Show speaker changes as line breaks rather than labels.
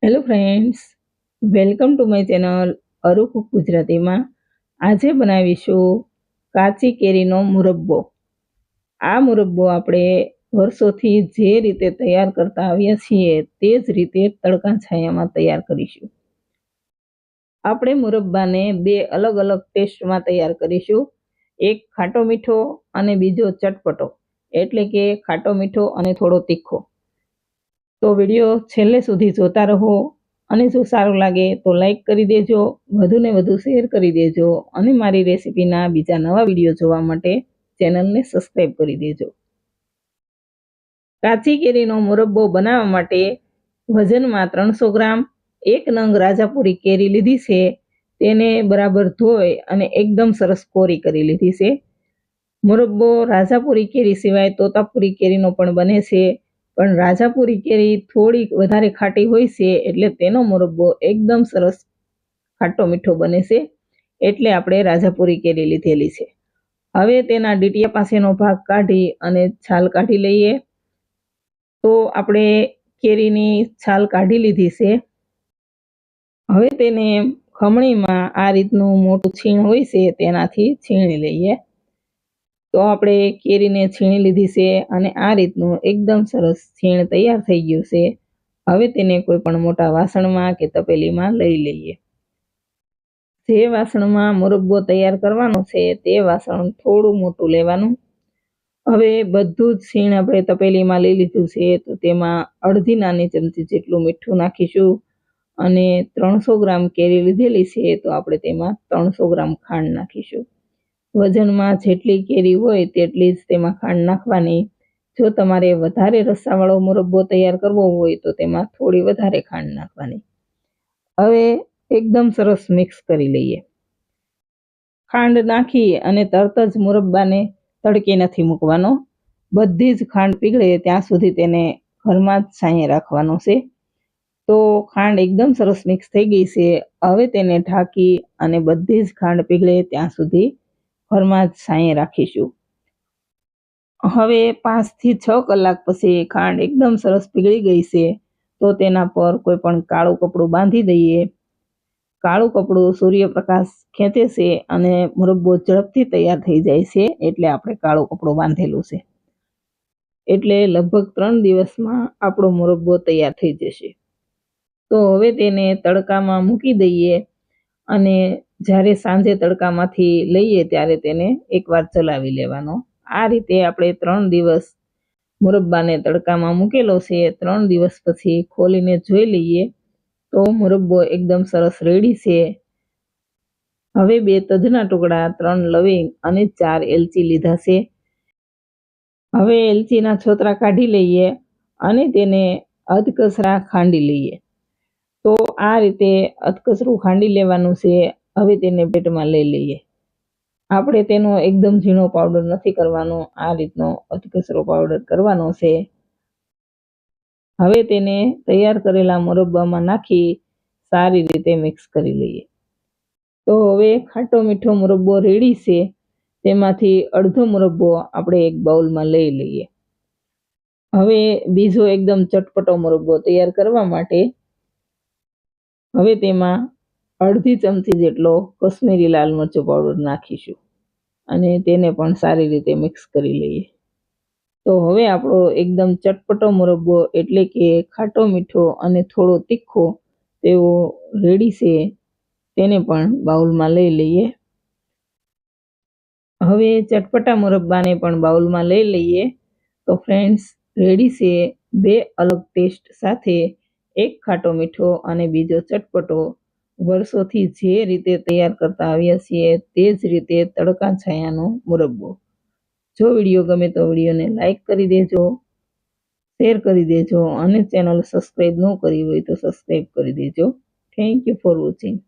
Hello friends, welcome to my channel Aru cook ગુજરાતીમાં. આજે બનાવીશું કાચી કેરીનો મુરબ્બો. આ મુરબ્બો આપણે વર્ષોથી જે રીતે તૈયાર કરતા આવ્યા છીએ તે જ રીતે તડકા છાયામાં તૈયાર કરીશું. આપણે મુરબ્બાને બે અલગ અલગ ટેસ્ટમાં તૈયાર કરીશું. એક ખાટો મીઠો અને બીજો ચટપટો, એટલે કે ખાટો મીઠો અને થોડો તીખો. તો વિડીયો છેલ્લે સુધી જોતા રહો અને જો સારું લાગે તો લાઈક કરી દેજો, વધુને વધુ શેર કરી દેજો અને મારી રેસીપીના બીજા નવા વિડીયો જોવા માટે ચેનલને સબસ્ક્રાઈબ કરી દેજો. કાચી કેરીનો મુરબ્બો બનાવવા માટે વજનમાં 300 ગ્રામ એક નંગ રાજાપુરી કેરી લીધી છે. તેને બરાબર ધોઈ અને એકદમ સરસ કોરી કરી લીધી છે. મુરબ્બો રાજાપુરી કેરી સિવાય તોતાપુરી કેરીનો પણ બને છે, પણ રાજાપુરી કેરી થોડીક વધારે ખાટી હોય છે, એટલે તેનો મુરબ્બો એકદમ સરસ ખાટો મીઠો બને છે. એટલે આપણે રાજાપુરી કેરી લીધેલી છે. હવે તેના ડીટીયા પાસેનો ભાગ કાઢી અને છાલ કાઢી લઈએ. તો આપણે કેરીની છાલ કાઢી લીધી છે. હવે તેને ખમણીમાં આ રીતનું મોટું છીણ હોય છે તેનાથી છીણી લઈએ. તો આપણે કેરીને છીણી લીધી છે અને આ રીતનું એકદમ સરસ છીણ તૈયાર થઈ ગયું છે. હવે તેને કોઈ પણ મોટા વાસણમાં કે તપેલીમાં લઈ લઈએ. જે વાસણમાં મુરબ્બો તૈયાર કરવાનો છે તે વાસણ થોડું મોટું લેવાનું. હવે બધું જ છીણ આપણે તપેલીમાં લઈ લીધું છે, તો તેમાં અડધી નાની ચમચી જેટલું મીઠું નાખીશું અને 300 ગ્રામ કેરી લીધેલી છે, તો આપણે તેમાં 300 ગ્રામ ખાંડ નાખીશું. વજનમાં જેટલી કેરી હોય તેટલી જ તેમાં ખાંડ નાખવાની. જો તમારે વધારે રસાવાળો મુરબ્બો તૈયાર કરવો હોય તો તેમાં થોડી વધારે ખાંડ નાખવાની. હવે એકદમ સરસ મિક્સ કરી લઈએ. ખાંડ નાખી અને તરત જ મુરબ્બાને તડકે નથી મૂકવાનો. બધી જ ખાંડ પીગળે ત્યાં સુધી તેને ઘરમાં જ છાંયે રાખવાનો છે. તો ખાંડ એકદમ સરસ મિક્સ થઈ ગઈ છે. હવે તેને ઢાંકી અને બધી જ ખાંડ પીગળે ત્યાં સુધી ઘરમાં જ છાંયે રાખીશું. હવે 5 થી 6 કલાક પછી ખાંડ એકદમ સરસ પીગળી ગઈ છે, તો તેના પર કોઈ પણ કાળું કપડું બાંધી દઈએ. કાળું કપડું સૂર્યપ્રકાશ ખેંચે છે અને મુરબ્બો ઝડપથી તૈયાર થઈ જાય છે, એટલે આપણે કાળું કપડું બાંધેલું છે. એટલે લગભગ 3 દિવસમાં આપણો મુરબ્બો તૈયાર થઈ જશે. તો હવે તેને તડકામાં મૂકી દઈએ અને જ્યારે સાંજે તડકામાંથી લઈએ ત્યારે તેને એકવાર ચલાવી લેવાનો. આ રીતે આપણે 3 દિવસ મુરબ્બાને તડકામાં મૂકેલો છે. 3 દિવસ પછી ખોલીને જોઈ લઈએ તો મુરબ્બો એકદમ સરસ રેડી છે. હવે 2 તજના ટુકડા, 3 લવિંગ અને 4 એલચી લીધા છે. હવે એલચીના છોતરા કાઢી લઈએ અને તેને અધકચરા ખાંડી લઈએ. તો આ રીતે અધકચરું ખાંડી લેવાનું છે. હવે તેને પ્લેટમાં લઈ લઈએ. આપણે તેનો એકદમ ઝીણો પાવડર નથી કરવાનો, આ રીતનો અધકચરો પાવડર કરવાનો છે. હવે તેને તૈયાર કરેલા મુરબ્બામાં નાખી સારી રીતે મિક્સ કરી લઈએ. તો હવે ખાટો મીઠો મુરબ્બો રેડી છે. તેમાંથી અડધો મુરબ્બો આપણે એક બાઉલમાં લઈ લઈએ. હવે બીજો એકદમ ચટપટો મુરબ્બો તૈયાર કરવા માટે હવે તેમાં અડધી ચમચી જેટલો કશ્મીરી લાલ મરચું પાવડર નાખીશું અને તેને પણ સારી રીતે મિક્સ કરી લઈએ. તો હવે આપણો એકદમ ચટપટો મુરબ્બો, એટલે કે ખાટો મીઠો અને થોડો તીખો તેવો રેડી છે. તેને પણ બાઉલમાં લઈ લઈએ. હવે ચટપટા મુરબ્બાને પણ બાઉલમાં લઈ લઈએ. તો ફ્રેન્ડ્સ, રેડી છે 2 અલગ ટેસ્ટ સાથે, એક ખાટો મીઠો અને બીજો ચટપટો. વર્ષોથી જે રીતે તૈયાર કરતા આવ્યા છીએ તે જ રીતે તડકા છાયાનો મુરબ્બો. જો વિડીયો ગમે તો વિડીયોને લાઈક કરી દેજો, શેર કરી દેજો અને ચેનલ સબસ્ક્રાઈબ ન કરી હોય તો સબસ્ક્રાઈબ કરી દેજો. Thank you for watching.